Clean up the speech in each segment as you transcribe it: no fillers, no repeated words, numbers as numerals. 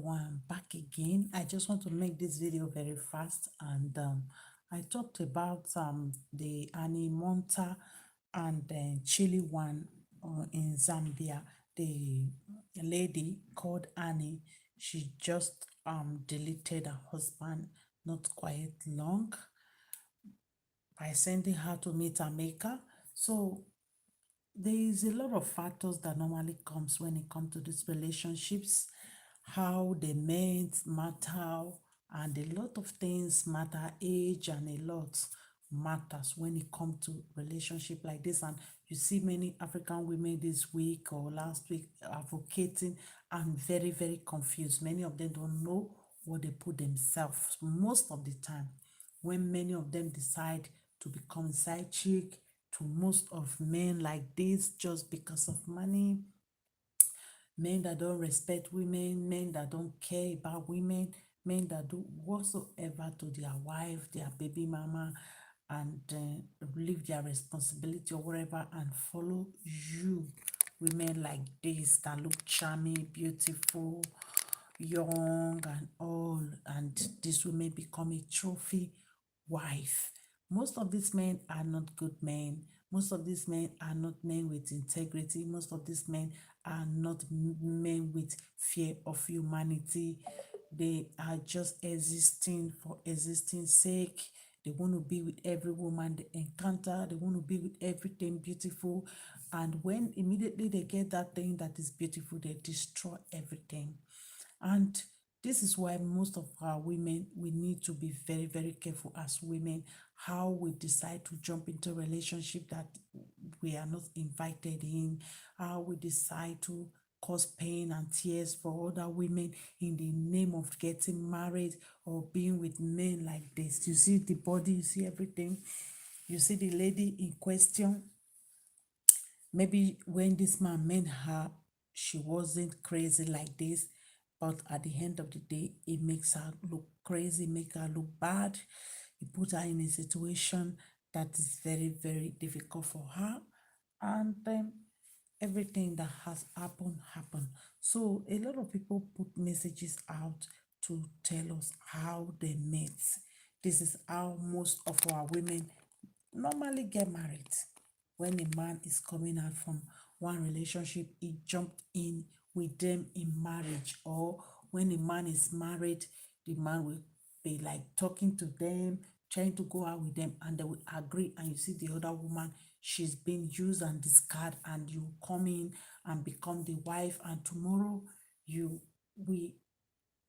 everyone, back again. I just want to make this video very fast, and I talked about the Annie Monta and the Chile one in Zambia. The lady called Annie, she just deleted her husband not quite long by sending her to meet her maker. So there is a lot of factors that normally comes when it comes to these relationships, how they met, matter, and a lot of things matter, age and a lot matters when it comes to relationship like this. And you see many African women this week or last week advocating and very confused. Many of them don't know what they put themselves most of the time. When many of them decide to become side chick to most of men like this just because of money, men that don't respect women, men that don't care about women, men that do whatsoever to their wife, their baby mama, and leave their responsibility or whatever and follow you. Women like this that look charming, beautiful, young, and all, and these women become a trophy wife. Most of these men are not good men. Most of these men are not men with integrity. Most of these men are not men with fear of humanity. They are just existing for existing sake. They want to be with every woman they encounter. They want to be with everything beautiful. And when immediately they get that thing that is beautiful, they destroy everything. And this is why most of our women, we need to be very careful as women, how we decide to jump into a relationship that we are not invited in, how we decide to cause pain and tears for other women in the name of getting married or being with men like this. You see the body, you see everything. You see the lady in question. Maybe when this man met her, she wasn't crazy like this, but at the end of the day, it makes her look crazy, make her look bad. It put her in a situation that is very difficult for her. And everything that has happened. So a lot of people put messages out to tell us how they met. This is how most of our women normally get married. When a man is coming out from one relationship, he jumped in with them in marriage. Or when a man is married, the man will be like talking to them, trying to go out with them, and they will agree. And you see the other woman, she's been used and discarded, and you come in and become the wife, and tomorrow you we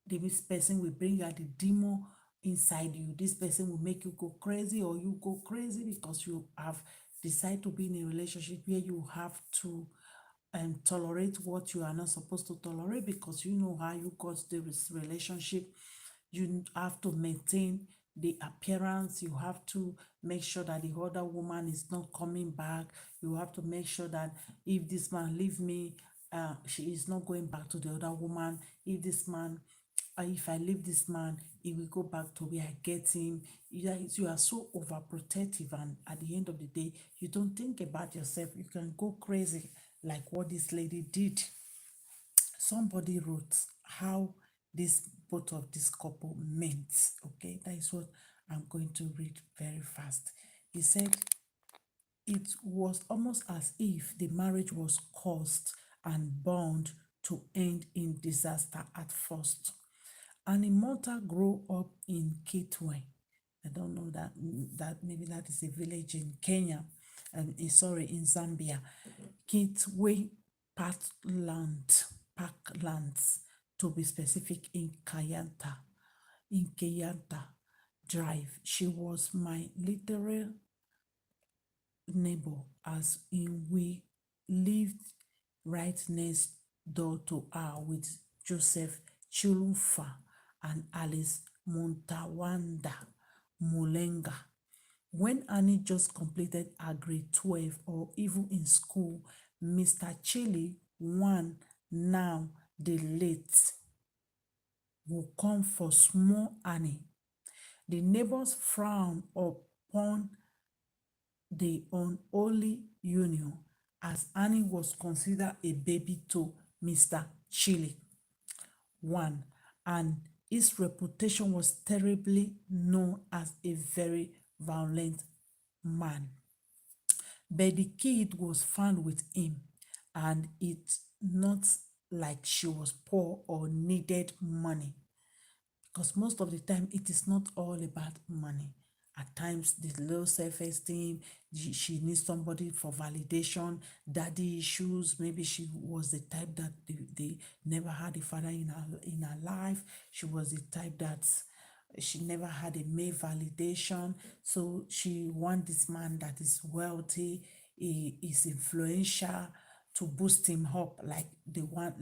this person will bring out the demon inside you. This person will make you go crazy, or you go crazy because you have decided to be in a relationship where you have to tolerate what you are not supposed to tolerate because you know how you got this relationship. You have to maintain the appearance. You have to make sure that the other woman is not coming back. You have to make sure that if this man leave me, she is not going back to the other woman. If this man if I leave this man, he will go back to where I get him. You are so overprotective, and at the end of the day, you don't think about yourself. You can go crazy like what this lady did. Somebody wrote how this both of this couple meant. Okay, that is what I'm going to read very fast. He said it was almost as if the marriage was caused and bound to end in disaster at first. Annie Monta grew up in Kitwe. I don't know that maybe that is a village in Kenya. Sorry, in Zambia. Kitwe Parklands, to be specific, in Kayanta Drive. She was my literal neighbor, as in we lived right next door to her with Joseph Chilumfa and Alice Montawanda Mulenga. When Annie just completed her grade 12 or even in school, Mr. Chile, one now the late, will come for small Annie. The neighbors frown upon the unholy union as Annie was considered a baby to Mr. Chile. One, and his reputation was terribly known as a very violent man. But the kid was found with him, and it's not like she was poor or needed money, because most of the time it is not all about money. At times the low self-esteem, she needs somebody for validation, daddy issues. Maybe she was the type that they never had a father in her life. She was the type that she never had a male validation, so she want this man that is wealthy, he is influential, to boost him up, like the one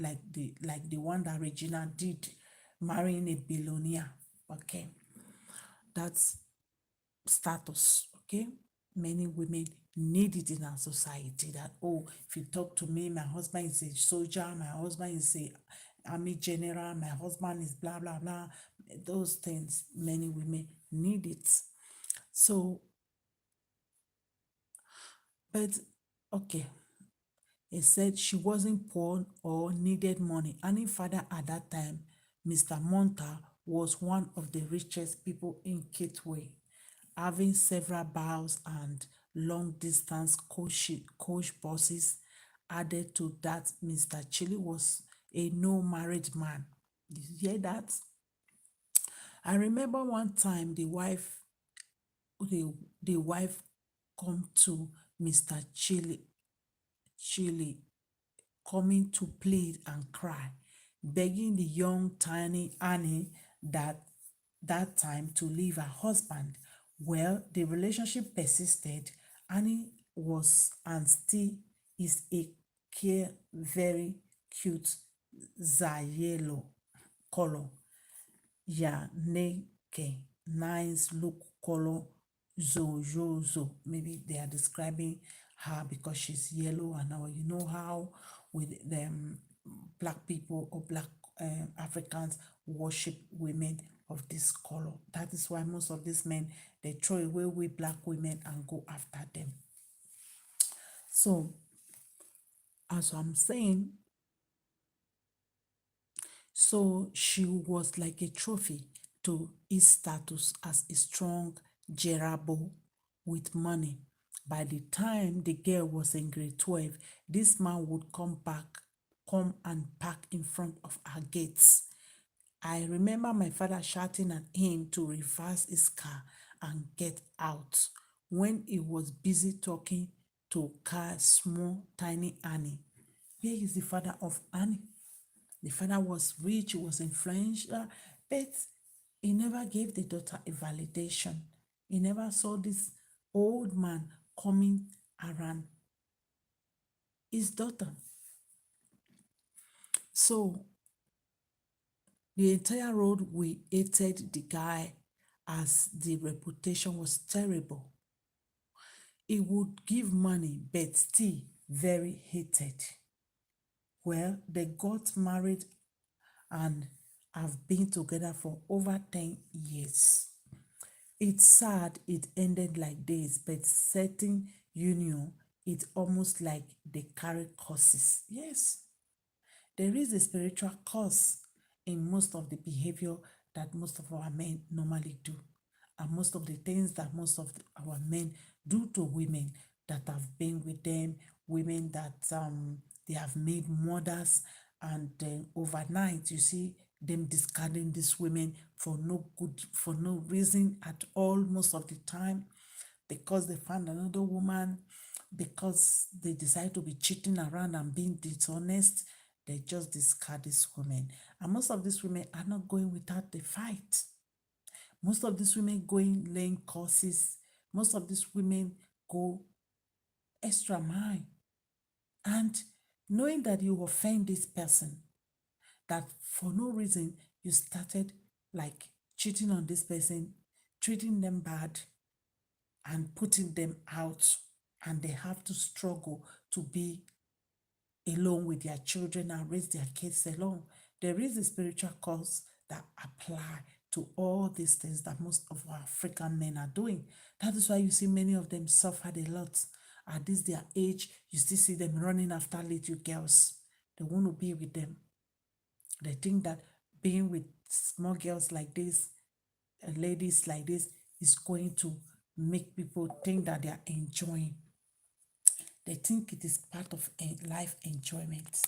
that Regina did, marrying a billionaire. Okay, that's status. Okay, many women need it in our society, that, oh, if you talk to me, my husband is a soldier, my husband is a army general, my husband is blah blah blah. Those things, many women need it. So, but okay, he said she wasn't poor or needed money. Annie's father at that time, Mr. Monta, was one of the richest people in Kitwe, having several bars and long distance coach buses. Added to that, Mr. Chile was a no married man. Did you hear that? I remember one time the, the wife come to Mr. Chile coming to plead and cry, begging the young tiny Annie that time to leave her husband. Well, the relationship persisted. Annie was and still is a very cute yellow color. Ya neke nice look color zo. Maybe they are describing her because she's yellow, and now you know how with them black people or black Africans worship women of this color. That is why most of these men, they throw away with black women and go after them. So, as I'm saying, so she was like a trophy to his status as a strong gerabo with money. By the time the girl was in grade 12, this man would come and park in front of her gates. I remember my father shouting at him to reverse his car and get out when he was busy talking to car small tiny Annie. Where is the father of Annie? The father was rich, he was influential, but he never gave the daughter a validation. He never saw this old man coming around his daughter. So the entire road, we hated the guy as the reputation was terrible. He would give money, but still very hated. Well, they got married and have been together for over 10 years. It's sad it ended like this, but certain union, it's almost like they carry curses. Yes, there is a spiritual curse in most of the behavior that most of our men normally do, and most of the things that most of our men do to women that have been with them, women that they have made mothers, and then overnight you see them discarding these women for no good, for no reason at all, most of the time, because they found another woman, because they decide to be cheating around and being dishonest. They just discard these women. And most of these women are not going without the fight. Most of these women going laying courses. Most of these women go extra mile. And knowing that you offend this person, that for no reason you started like cheating on this person, treating them bad, and putting them out, and they have to struggle to be alone with their children and raise their kids alone. There is a spiritual cause that apply to all these things that most of our African men are doing. That is why you see many of them suffered a lot. At this their age, you still see them running after little girls. They want to be with them. They think that being with small girls like this, ladies like this, is going to make people think that they are enjoying. They think it is part of life enjoyment.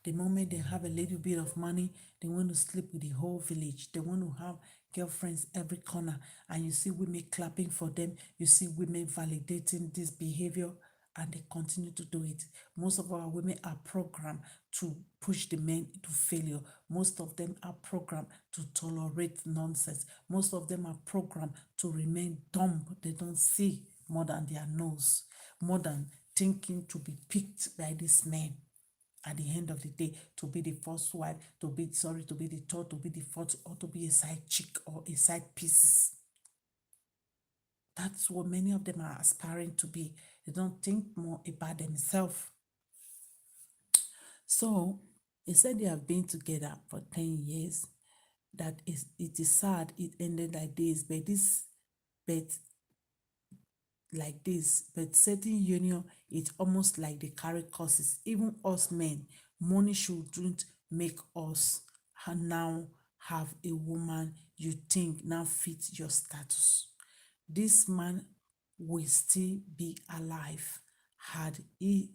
The moment they have a little bit of money, they want to sleep with the whole village. They want to have girlfriends every corner. And you see women clapping for them. You see women validating this behavior, and they continue to do it. Most of our women are programmed to push the men to failure. Most of them are programmed to tolerate nonsense. Most of them are programmed to remain dumb. They don't see more than their nose, more than thinking to be picked by these men at the end of the day, to be the first wife, to be the third, to be the fourth, or to be a side chick or a side pieces. That's what many of them are aspiring to be. They don't think more about themselves. So they said they have been together for 10 years. That is, it is sad it ended like this, but but certain union, it's almost like they carry curses. Even us men, money shouldn't make us now have a woman you think now fits your status. This man will still be alive had he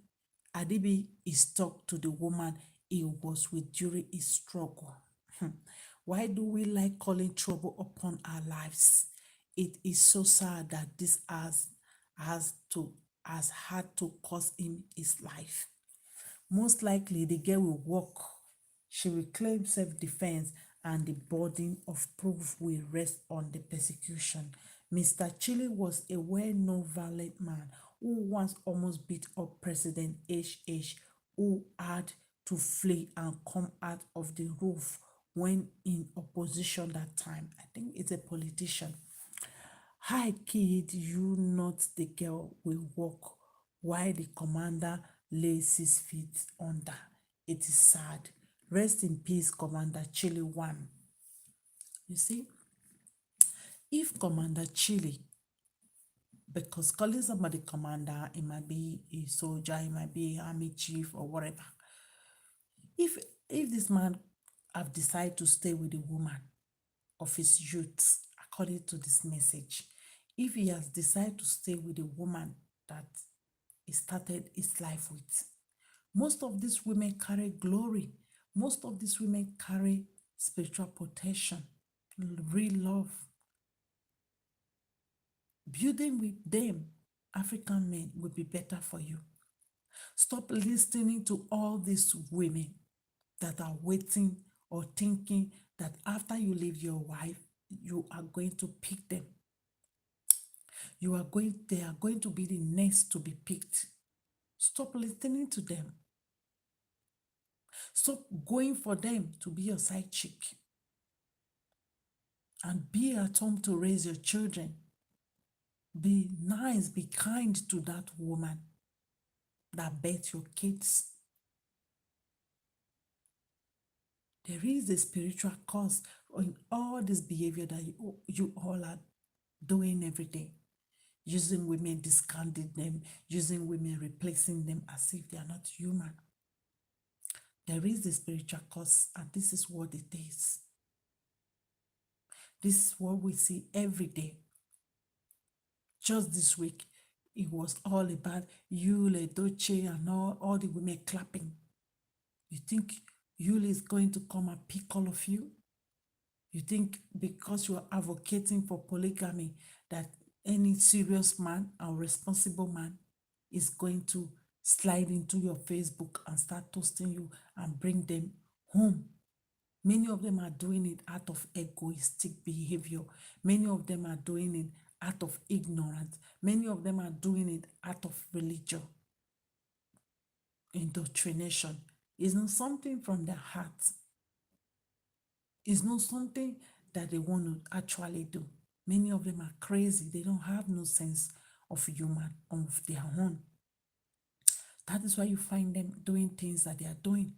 been stuck to the woman he was with during his struggle. Why do we like calling trouble upon our lives? It is so sad that this has to has had to cost him his life. Most likely, the girl will walk. She will claim self-defense, and the burden of proof will rest on the persecution. Mr. Chile was a well-known violent man who once almost beat up President HH, who had to flee and come out of the roof when in opposition that time. I think it's a politician. I kid you not, the girl will walk while the commander lays 6 feet under. It is sad. Rest in peace, Commander Chile 1. You see, if Commander Chile, because calling somebody commander, it might be a soldier, it might be an army chief or whatever. If this man have decided to stay with the woman of his youth, according to this message, if he has decided to stay with the woman that he started his life with, most of these women carry glory. Most of these women carry spiritual protection, real love. Building with them, African men, will be better for you. Stop listening to all these women that are waiting or thinking that after you leave your wife, you are going to pick them. They are going to be the next to be picked. Stop listening to them. Stop going for them to be your side chick. And be at home to raise your children. Be nice, be kind to that woman that birthed your kids. There is a spiritual cause in all this behavior that you all are doing every day. Using women, discounting them, using women, replacing them as if they are not human. There is a spiritual cause, and this is what it is. This is what we see every day. Just this week, it was all about Yule, Doche, and all the women clapping. You think Yule is going to come and pick all of you? You think because you are advocating for polygamy that any serious man and responsible man is going to slide into your Facebook and start toasting you and bring them home? Many of them are doing it out of egoistic behavior. Many of them are doing it out of ignorance. Many of them are doing it out of religion, indoctrination. It's not something from their heart. It's not something that they want to actually do. Many of them are crazy. They don't have no sense of human of their own. That is why you find them doing things that they are doing.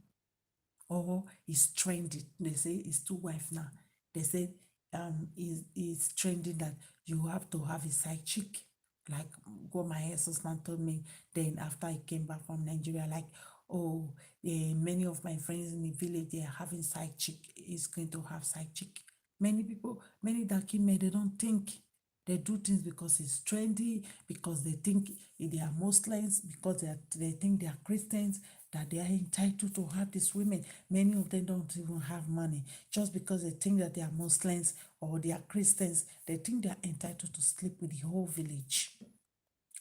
Or it's trending. They say it's two wives now. They say it's trending that you have to have a side chick. Like what my ex-husband told me then after he came back from Nigeria, like, Oh, many of my friends in the village, they are having side chick, is going to have side chick. Many people, many darky men, they don't think. They do things because it's trendy, because they think they are Muslims, because they think they are Christians, that they are entitled to have these women. Many of them don't even have money. Just because they think that they are Muslims or they are Christians, they think they are entitled to sleep with the whole village,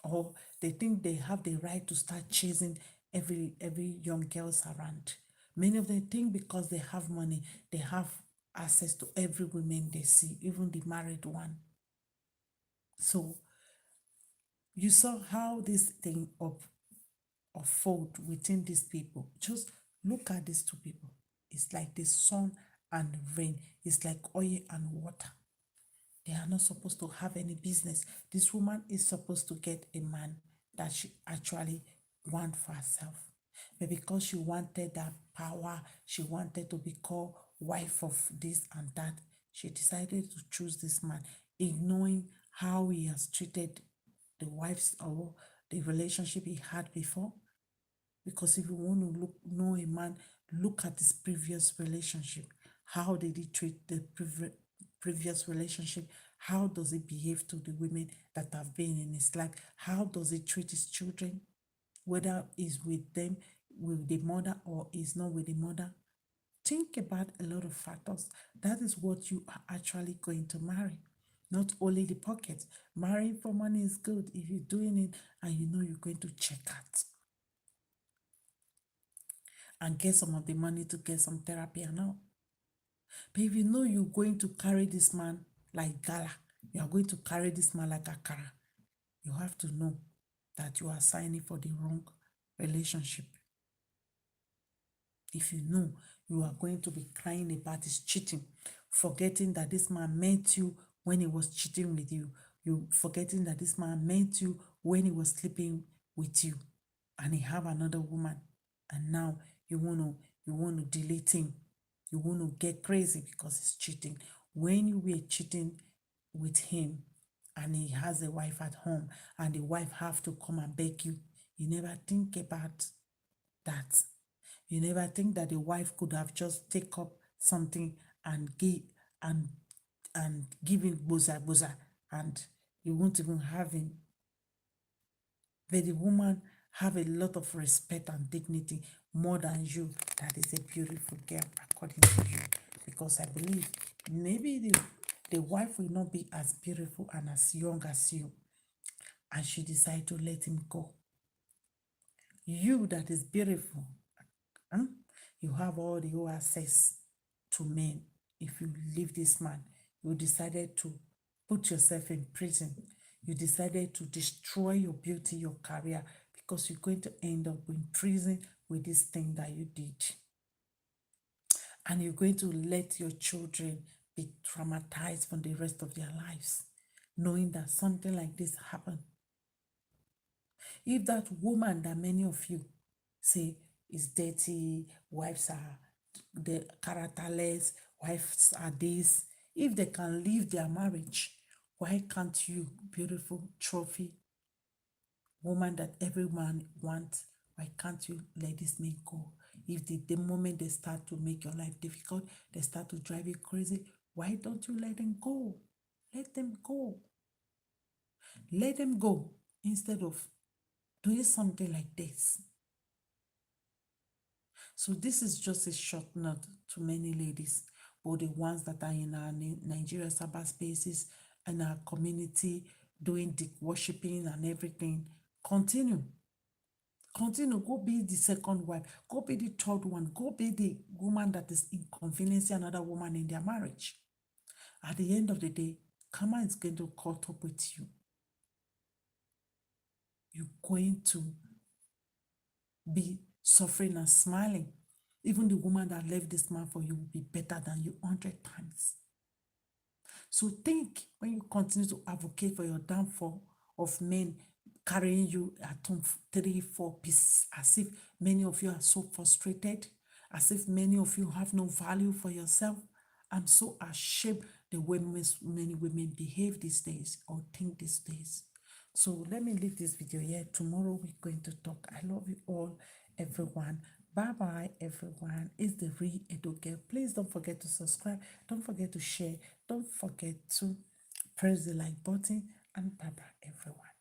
or they think they have the right to start chasing every young girls around. Many of them think because they have money, they have access to every woman they see, even the married one. So you saw how this thing of fold within these people. Just look at these two people. It's like the sun and rain. It's like oil and water. They are not supposed to have any business. This woman is supposed to get a man that she actually want for herself. But because she wanted that power, she wanted to be called wife of this and that, she decided to choose this man, ignoring how he has treated the wives or the relationship he had before. Because if you want to know a man, look at his previous relationship. How did he treat the previous relationship? How does he behave to the women that have been in his life? How does he treat his children? Whether he's with them, with the mother, or he's not with the mother. Think about a lot of factors. That is what you are actually going to marry. Not only the pocket. Marrying for money is good if you're doing it and you know you're going to check out and get some of the money to get some therapy and all. But if you know you're going to carry this man like gala, you are going to carry this man like akara, you have to know that you are signing for the wrong relationship. If you know you are going to be crying about his cheating, forgetting that this man met you when he was cheating with you, you forgetting that this man met you when he was sleeping with you and he have another woman, and now you want to delete him, you want to get crazy because he's cheating. When you were cheating with him and he has a wife at home and the wife have to come and beg you, you never think about that. You never think that the wife could have just take up something and give and give him boza boza, and you won't even have him. But the woman have a lot of respect and dignity more than you. That is a beautiful girl according to you. Because I believe maybe the wife will not be as beautiful and as young as you, and she decide to let him go. You that is beautiful, hmm? You have all the whole access to men. If you leave this man, you decided to put yourself in prison. You decided to destroy your beauty, your career, because you're going to end up in prison with this thing that you did. And you're going to let your children be traumatized for the rest of their lives, knowing that something like this happened. If that woman that many of you say is dirty, wives are the characterless, wives are this, if they can leave their marriage, why can't you, beautiful trophy woman that every man wants, why can't you let this man go? If the moment they start to make your life difficult, they start to drive you crazy, why don't you let them go? Let them go. Let them go instead of doing something like this. So this is just a short note to many ladies, or the ones that are in our Nigeria cyberspaces and our community doing the worshiping and everything. Continue. Continue. Go be the second wife. Go be the third one. Go be the woman that is inconveniencing another woman in their marriage. At the end of the day, karma is going to caught up with you. You're going to be suffering and smiling. Even the woman that left this man for you will be better than you 100 times. So think when you continue to advocate for your downfall of men carrying you at home 3, 4 pieces, as if many of you are so frustrated, as if many of you have no value for yourself. I'm so ashamed the way many women behave these days or think these days. So let me leave this video here. Tomorrow we're going to talk. I love you all everyone. Bye bye, everyone. It's the real Edo girl. Please don't forget to subscribe. Don't forget to share. Don't forget to press the like button. And bye bye, everyone.